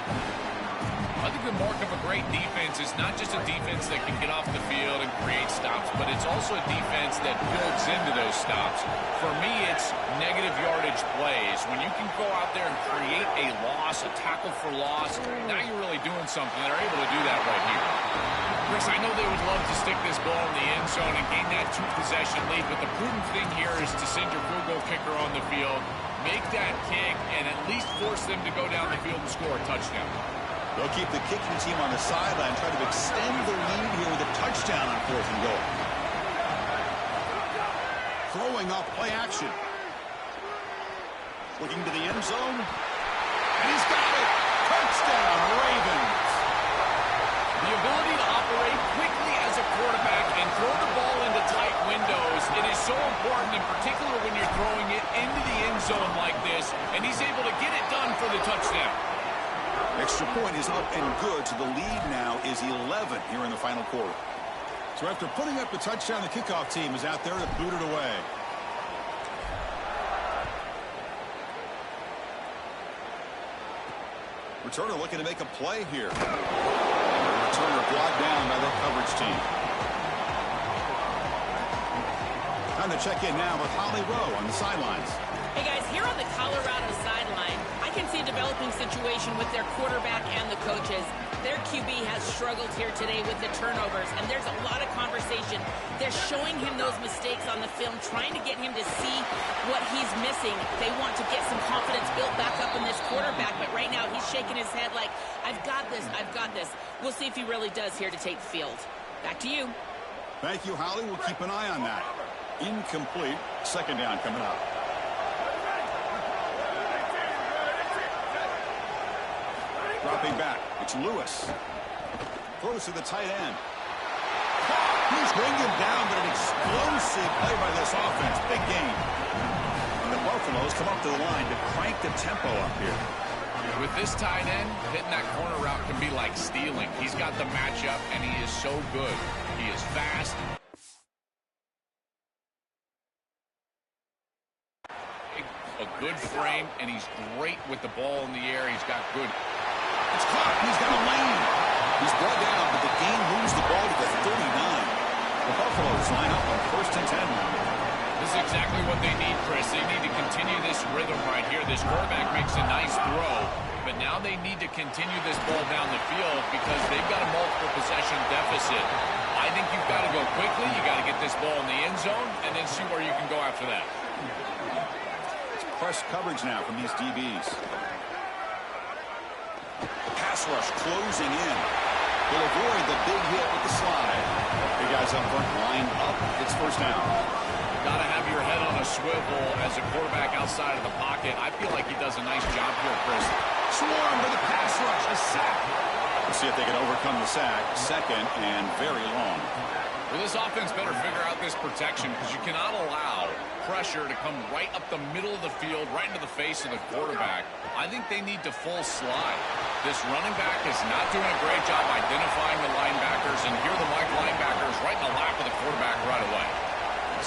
I think the mark of a great defense is not just a defense that can get off the field and create stops, but it's also a defense that builds into those stops. For me, it's negative yardage plays. When you can go out there and create a loss, a tackle for loss, now you're really doing something. They're able to do that right here. Chris, I know they would love to stick this ball in the end zone and gain that 2-possession lead, but the prudent thing here is to send your field goal kicker on the field, make that kick, and at least force them to go down the field and score a touchdown. They'll keep the kicking team on the sideline, try to extend the lead here with a touchdown on 4th and goal. Throwing off play action. Looking to the end zone. And he's got it. Touchdown, Ravens. The ability to operate quickly as a quarterback and throw the ball into tight windows, it is so important, in particular when you're throwing it into the end zone like this, and he's able to get it done for the touchdown. Extra point is up and good, so the lead now is 11 here in the final quarter. So after putting up the touchdown, the kickoff team is out there to boot it away. Returner looking to make a play here. Returner blocked down by that coverage team. Time to check in now with Holly Rowe on the sidelines. Hey guys, here on the Colorado sideline, I can see a developing situation with their quarterback and the coaches. Their QB has struggled here today with the turnovers, and there's a lot of conversation. They're showing him those mistakes on the film, trying to get him to see what he's missing. They want to get some confidence built back up in this quarterback, but right now he's shaking his head like, I've got this, I've got this. We'll see if he really does here to take the field. Back to you. Thank you, Holly. We'll keep an eye on that. Incomplete. 2nd down coming up. Dropping back. It's Lewis. Throws to the tight end. He's bringing him down, but an explosive play by this offense. Big game. And the Buffaloes come up to the line to crank the tempo up here. With this tight end, hitting that corner route can be like stealing. He's got the matchup, and he is so good. He is fast. A good frame, and he's great with the ball in the air. He's got good. It's caught. He's got a lane. He's brought down, but the game moves the ball to the 39. The Buffaloes line up on 1st and 10 now. This is exactly what they need, Chris. They need to continue this rhythm right here. This quarterback makes a nice throw, but now they need to continue this ball down the field because they've got a multiple possession deficit. I think you've got to go quickly. You got to get this ball in the end zone and then see where you can go after that. It's press coverage now from these DBs. The pass rush closing in. Will avoid the big hit with the slide. Big guys up front, line up. It's 1st down. Got to have your head on a swivel as a quarterback outside of the pocket. I feel like he does a nice job here, Chris. Swarm with a pass rush, a sack. We'll see if they can overcome the sack. 2nd and very long. Well, this offense better figure out this protection because you cannot allow pressure to come right up the middle of the field, right into the face of the quarterback. I think they need to full slide. This running back is not doing a great job identifying the linebackers, and here the linebackers right in the lap of the quarterback right away.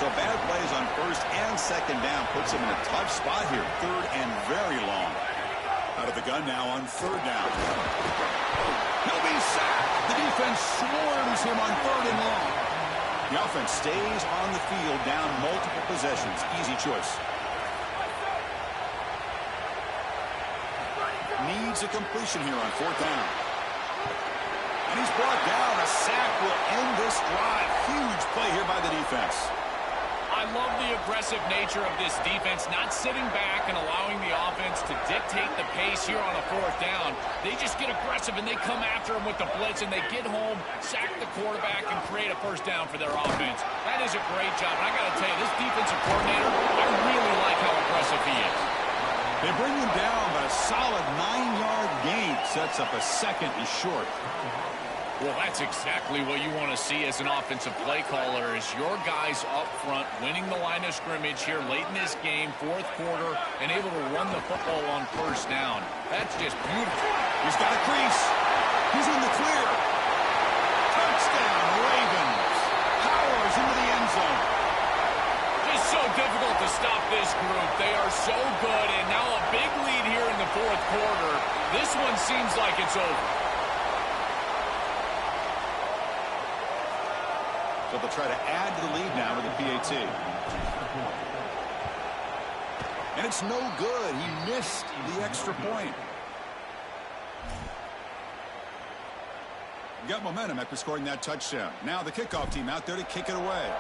So bad plays on 1st and 2nd down puts him in a tough spot here. 3rd and very long. Out of the gun now on 3rd down. He'll be sacked. The defense swarms him on 3rd and long. The offense stays on the field down multiple possessions. Easy choice. Needs a completion here on 4th down. And he's brought down. A sack will end this drive. Huge play here by the defense. I love the aggressive nature of this defense, not sitting back and allowing the offense to dictate the pace here on a 4th down. They just get aggressive, and they come after him with the blitz, and they get home, sack the quarterback, and create a 1st down for their offense. That is a great job. And I got to tell you, this defensive coordinator, I really like how aggressive he is. They bring him down, but a solid 9-yard gain sets up a 2nd and short. Well, that's exactly what you want to see as an offensive play caller is your guys up front winning the line of scrimmage here late in this game, 4th quarter, and able to run the football on 1st down. That's just beautiful. He's got a crease. He's in the clear. Touchdown, Ravens. Powers into the end zone. Just so difficult to stop this group. They are so good, and now a big lead here in the 4th quarter. This one seems like it's over. So they'll try to add to the lead now with the PAT. And it's no good. He missed the extra point. Got momentum after scoring that touchdown. Now the kickoff team out there to kick it away.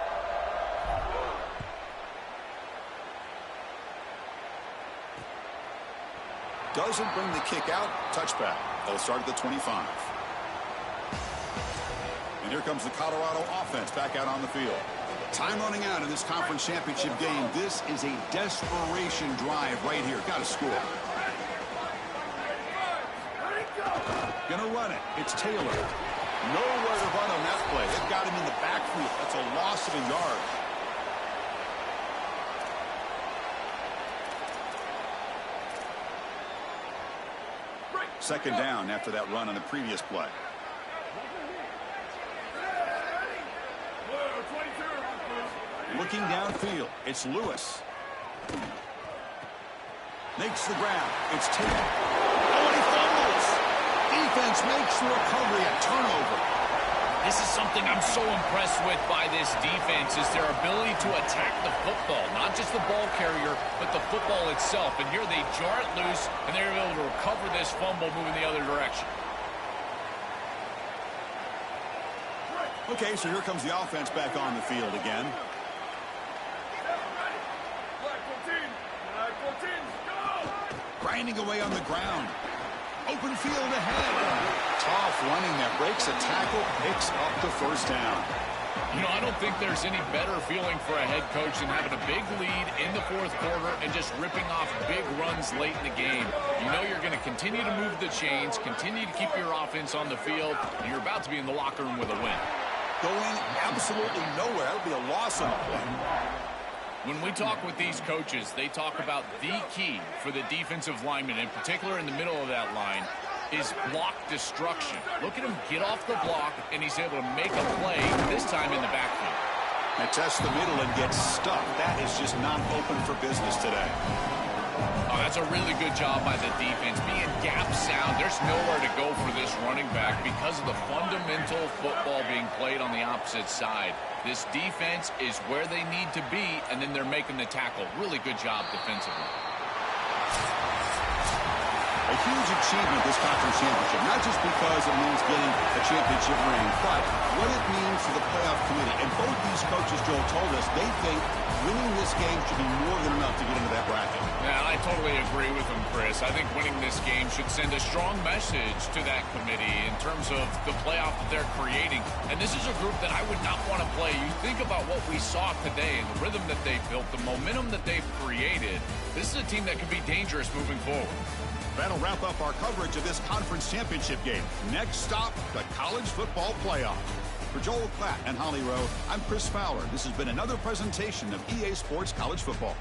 Doesn't bring the kick out. Touchback. They'll start at the 25. And here comes the Colorado offense back out on the field. Time running out in this conference championship game. This is a desperation drive right here. Got to score. Gonna run it. It's Taylor. Nowhere to run on that play. It got him in the backfield. That's a loss of a yard. Second down after that run on the previous play. Looking downfield, it's Lewis. Makes the grab. It's Taylor. Oh, and he fumbles. Defense makes the recovery, a turnover. This is something I'm so impressed with by this defense is their ability to attack the football. Not just the ball carrier, but the football itself. And here they jar it loose, and they're able to recover this fumble moving the other direction. Okay, so here comes the offense back on the field again. Grinding away on the ground. Open field ahead. Tough running that breaks a tackle, picks up the first down. You know, I don't think there's any better feeling for a head coach than having a big lead in the fourth quarter and just ripping off big runs late in the game. You know you're going to continue to move the chains, continue to keep your offense on the field, and you're about to be in the locker room with a win. Going absolutely nowhere. That would be a loss on the play. When we talk with these coaches, they talk about the key for the defensive lineman, in particular in the middle of that line, is block destruction. Look at him get off the block, and he's able to make a play, this time in the backfield. Now test the middle and get stuck. That is just not open for business today. Oh, that's a really good job by the defense. Being gap sound, there's nowhere to go for this running back because of the fundamental football being played on the opposite side. This defense is where they need to be, and then they're making the tackle. Really good job defensively. A huge achievement this conference championship, not just because it means getting a championship ring, but what it means to the playoff committee. And both these coaches, Joel, told us they think winning this game should be more than enough to get into that bracket. Yeah, I totally agree with them, Chris. I think winning this game should send a strong message to that committee in terms of the playoff that they're creating. And this is a group that I would not want to play. You think about what we saw today and the rhythm that they built, the momentum that they've created. This is a team that could be dangerous moving forward. That'll wrap up our coverage of this conference championship game. Next stop, the college football playoff. For Joel Klatt and Holly Rowe, I'm Chris Fowler. This has been another presentation of EA Sports College Football.